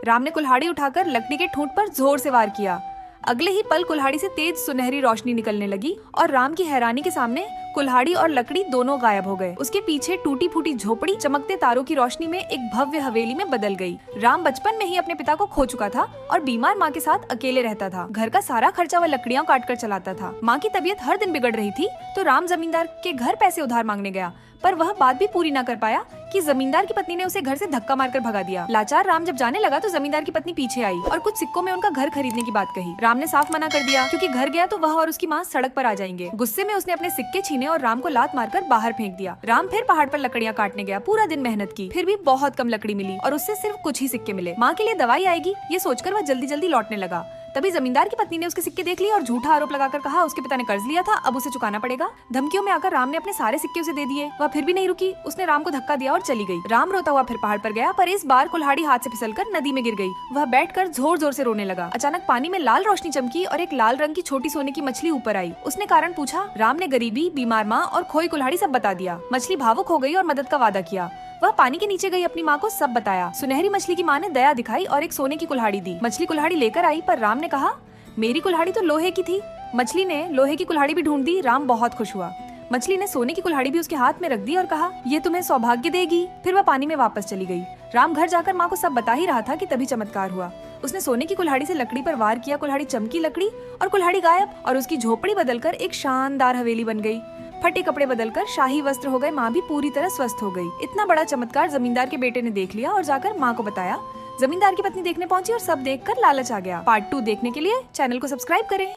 राम ने कुल्हाड़ी उठाकर लकड़ी के ठूंठ पर जोर से वार किया। अगले ही पल कुल्हाड़ी से तेज सुनहरी रोशनी निकलने लगी और राम की हैरानी के सामने कुल्हाड़ी और लकड़ी दोनों गायब हो गए। उसके पीछे टूटी फूटी झोपड़ी चमकते तारों की रोशनी में एक भव्य हवेली में बदल गई। राम बचपन में ही अपने पिता को खो चुका था और बीमार माँ के साथ अकेले रहता था। घर का सारा खर्चा वह लकड़ियाँ काट कर चलाता था। माँ की तबीयत हर दिन बिगड़ रही थी तो राम जमींदार के घर पैसे उधार मांगने गया, पर वह बात भी पूरी न कर पाया कि जमींदार की पत्नी ने उसे घर से धक्का मारकर भगा दिया। लाचार राम जब जाने लगा तो जमींदार की पत्नी पीछे आई और कुछ सिक्कों में उनका घर खरीदने की बात कही। राम ने साफ मना कर दिया क्योंकि घर गया तो वह और उसकी माँ सड़क पर आ जाएंगे। गुस्से में उसने अपने सिक्के छीने और राम को लात मारकर बाहर फेंक दिया। राम फिर पहाड़ पर लकड़ियाँ काटने गया। पूरा दिन मेहनत की, फिर भी बहुत कम लकड़ी मिली और उससे सिर्फ कुछ ही सिक्के मिले। माँ के लिए दवाई आएगी ये सोचकर वह जल्दी जल्दी लौटने लगा। तभी जमींदार की पत्नी ने उसके सिक्के देख लिए और झूठा आरोप लगाकर कहा उसके पिता ने कर्ज लिया था, अब उसे चुकाना पड़ेगा। धमकियों में आकर राम ने अपने सारे सिक्के उसे दे दिए। वह फिर भी नहीं रुकी, उसने राम को धक्का दिया और चली गई। राम रोता हुआ फिर पहाड़ पर गया, पर इस बार कुल्हाड़ी हाथ से फिसलकर नदी में गिर गई। वह बैठकर जोर जोर से रोने लगा। अचानक पानी में लाल रोशनी चमकी और एक लाल रंग की छोटी सोने की मछली ऊपर आई। उसने कारण पूछा। राम ने गरीबी, बीमार माँ और खोई कुल्हाड़ी सब बता दिया। मछली भावुक हो गई और मदद का वादा किया। वह पानी के नीचे गई, अपनी माँ को सब बताया। सुनहरी मछली की माँ ने दया दिखाई और एक सोने की कुल्हाड़ी दी। मछली कुल्हाड़ी लेकर आई, पर राम ने कहा मेरी कुल्हाड़ी तो लोहे की थी। मछली ने लोहे की कुल्हाड़ी भी ढूंढ दी। राम बहुत खुश हुआ। मछली ने सोने की कुल्हाड़ी भी उसके हाथ में रख दी और कहा ये तुम्हें सौभाग्य देगी। फिर वह पानी में वापस चली गई। राम घर जाकर माँ को सब बता ही रहा था कि तभी चमत्कार हुआ। उसने सोने की कुल्हाड़ी से लकड़ी पर वार किया, कुल्हाड़ी चमकी, लकड़ी और कुल्हाड़ी गायब और उसकी झोपड़ी बदलकर एक शानदार हवेली बन गई। फटे कपड़े बदलकर शाही वस्त्र हो गए। माँ भी पूरी तरह स्वस्थ हो गई। इतना बड़ा चमत्कार जमींदार के बेटे ने देख लिया और जाकर माँ को बताया। जमींदार की पत्नी देखने पहुंची और सब देखकर लालच आ गया। पार्ट 2 देखने के लिए चैनल को सब्सक्राइब करें।